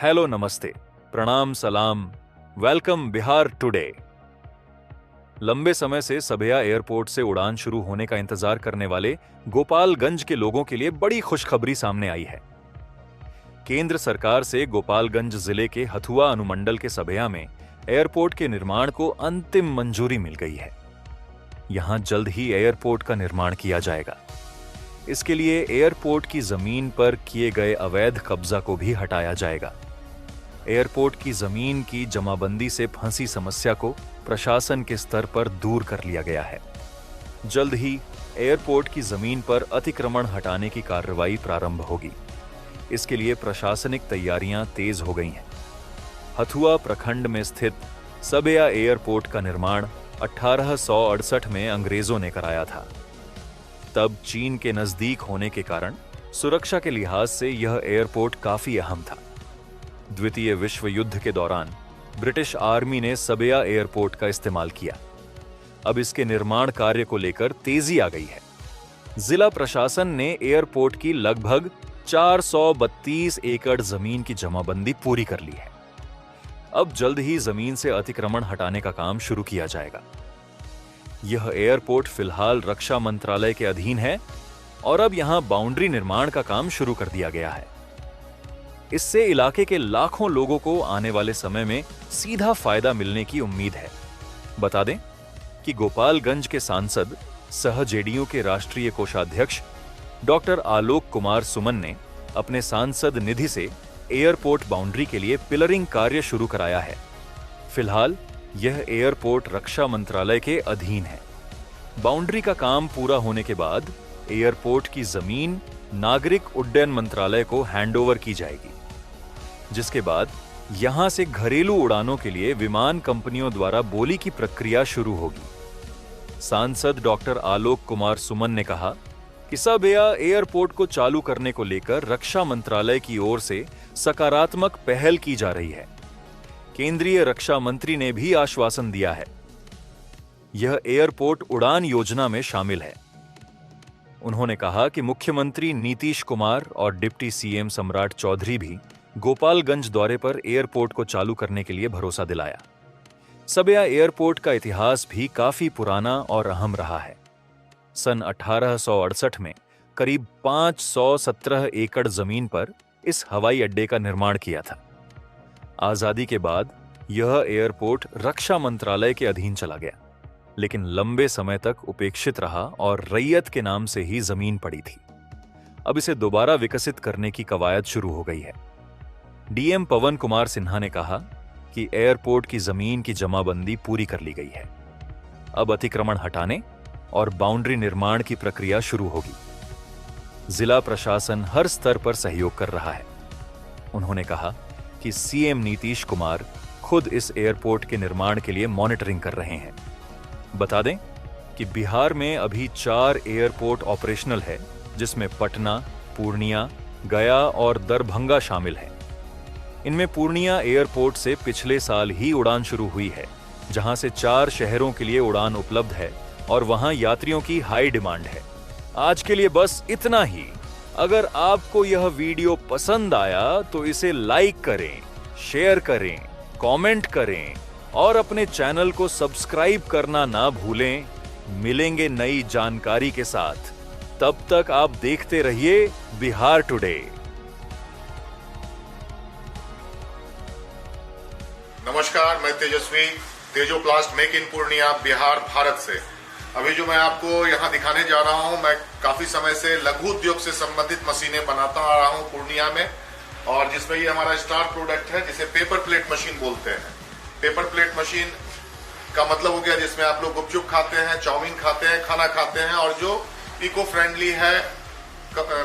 Hello, नमस्ते, प्रणाम, सलाम, वेलकम बिहार टुडे। लंबे समय से सबेया एयरपोर्ट से उड़ान शुरू होने का इंतजार करने वाले गोपालगंज के लोगों के लिए बड़ी खुशखबरी सामने आई है। केंद्र सरकार से गोपालगंज जिले के हथुआ अनुमंडल के सबेया में एयरपोर्ट के निर्माण को अंतिम मंजूरी मिल गई है। यहां जल्द ही एयरपोर्ट का निर्माण किया जाएगा। इसके लिए एयरपोर्ट की जमीन पर किए गए अवैध कब्जा को भी हटाया जाएगा। एयरपोर्ट की जमीन की जमाबंदी से फंसी समस्या को प्रशासन के स्तर पर दूर कर लिया गया है। जल्द ही एयरपोर्ट की जमीन पर अतिक्रमण हटाने की कार्रवाई प्रारंभ होगी। इसके लिए प्रशासनिक तैयारियां तेज हो गई हैं। हथुआ प्रखंड में स्थित सबेया एयरपोर्ट का निर्माण 1868 में अंग्रेजों ने कराया था। तब चीन के नजदीक होने के कारण सुरक्षा के लिहाज से यह एयरपोर्ट काफी अहम था। द्वितीय विश्व युद्ध के दौरान ब्रिटिश आर्मी ने सबेया एयरपोर्ट का इस्तेमाल किया। अब इसके निर्माण कार्य को लेकर तेजी आ गई है। जिला प्रशासन ने एयरपोर्ट की लगभग 432 एकड़ जमीन की जमाबंदी पूरी कर ली है। अब जल्द ही जमीन से अतिक्रमण हटाने का काम शुरू किया जाएगा। यह एयरपोर्ट फिलहाल रक्षा मंत्रालय के अधीन है और अब यहां बाउंड्री निर्माण का काम शुरू कर दिया गया है। इससे इलाके के लाखों लोगों को आने वाले समय में सीधा फायदा मिलने की उम्मीद है। बता दें कि गोपालगंज के सांसद सह जेडीयू के राष्ट्रीय कोषाध्यक्ष डॉक्टर आलोक कुमार सुमन ने अपने सांसद निधि से एयरपोर्ट बाउंड्री के लिए पिलरिंग कार्य शुरू कराया है। फिलहाल यह एयरपोर्ट रक्षा मंत्रालय के अधीन है। बाउंड्री का काम पूरा होने के बाद एयरपोर्ट की जमीन नागरिक उड्डयन मंत्रालय को हैंडओवर की जाएगी, जिसके बाद यहां से घरेलू उड़ानों के लिए विमान कंपनियों द्वारा बोली की प्रक्रिया शुरू होगी। सांसद डॉक्टर आलोक कुमार सुमन ने कहा कि सबेया एयरपोर्ट को चालू करने को लेकर रक्षा मंत्रालय की ओर से सकारात्मक पहल की जा रही है। केंद्रीय रक्षा मंत्री ने भी आश्वासन दिया है। यह एयरपोर्ट उड़ान योजना में शामिल है। उन्होंने कहा कि मुख्यमंत्री नीतीश कुमार और डिप्टी सीएम सम्राट चौधरी भी गोपालगंज दौरे पर एयरपोर्ट को चालू करने के लिए भरोसा दिलाया। सबेया एयरपोर्ट का इतिहास भी काफी पुराना और अहम रहा है। सन 1868 में करीब 517 एकड़ जमीन पर इस हवाई अड्डे का निर्माण किया था। आजादी के बाद यह एयरपोर्ट रक्षा मंत्रालय के अधीन चला गया, लेकिन लंबे समय तक उपेक्षित रहा और रैयत के नाम से ही जमीन पड़ी थी। अब इसे दोबारा विकसित करने की कवायद शुरू हो गई है। डीएम पवन कुमार सिन्हा ने कहा कि एयरपोर्ट की जमीन की जमाबंदी पूरी कर ली गई है। अब अतिक्रमण हटाने और बाउंड्री निर्माण की प्रक्रिया शुरू होगी। जिला प्रशासन हर स्तर पर सहयोग कर रहा है। उन्होंने कहा कि सीएम नीतीश कुमार खुद इस एयरपोर्ट के निर्माण के लिए मॉनिटरिंग कर रहे हैं। बता दें कि बिहार में अभी 4 एयरपोर्ट ऑपरेशनल है, जिसमें पटना, पूर्णिया, गया और दरभंगा शामिल है। इनमें पूर्णिया एयरपोर्ट से पिछले साल ही उड़ान शुरू हुई है, जहां से 4 शहरों के लिए उड़ान उपलब्ध है और वहां यात्रियों की हाई डिमांड है। आज के लिए बस इतना ही। अगर आपको यह वीडियो पसंद आया तो इसे लाइक करें, शेयर करें, कमेंट करें और अपने चैनल को सब्सक्राइब करना ना भूलें। मिलेंगे नई जानकारी के साथ। तब तक आप देखते रहिए बिहार टुडे। नमस्कार, मैं तेजस्वी तेजोप्लास्ट मेक इन पूर्णिया बिहार भारत से। अभी जो मैं आपको यहाँ दिखाने जा रहा हूँ, मैं काफी समय से लघु उद्योग से संबंधित मशीनें बनाता आ रहा हूँ पूर्णिया में, और जिसमें ये हमारा स्टार प्रोडक्ट है जिसे पेपर प्लेट मशीन बोलते हैं। पेपर प्लेट मशीन का मतलब हो गया जिसमें आप लोग गुपचुप खाते हैं, चाउमीन खाते हैं, खाना खाते हैं, और जो इको फ्रेंडली है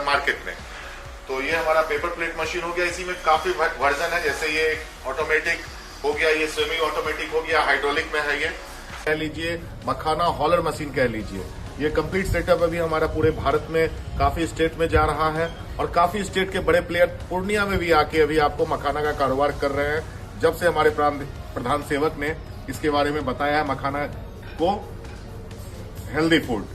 मार्केट में। तो ये हमारा पेपर प्लेट मशीन हो गया। इसी में काफी वर्जन है, जैसे ये ऑटोमेटिक हो गया, ये सेमी ऑटोमेटिक हो गया, हाइड्रोलिक में है, ये कह लीजिए मखाना हॉलर मशीन कह लीजिए। ये कंप्लीट सेटअप अभी हमारा पूरे भारत में काफी स्टेट में जा रहा है, और काफी स्टेट के बड़े प्लेयर पूर्णिया में भी आके अभी आपको मखाना का कारोबार कर रहे हैं। जब से हमारे प्रधान सेवक ने इसके बारे में बताया है, मखाना को हेल्दी फूड।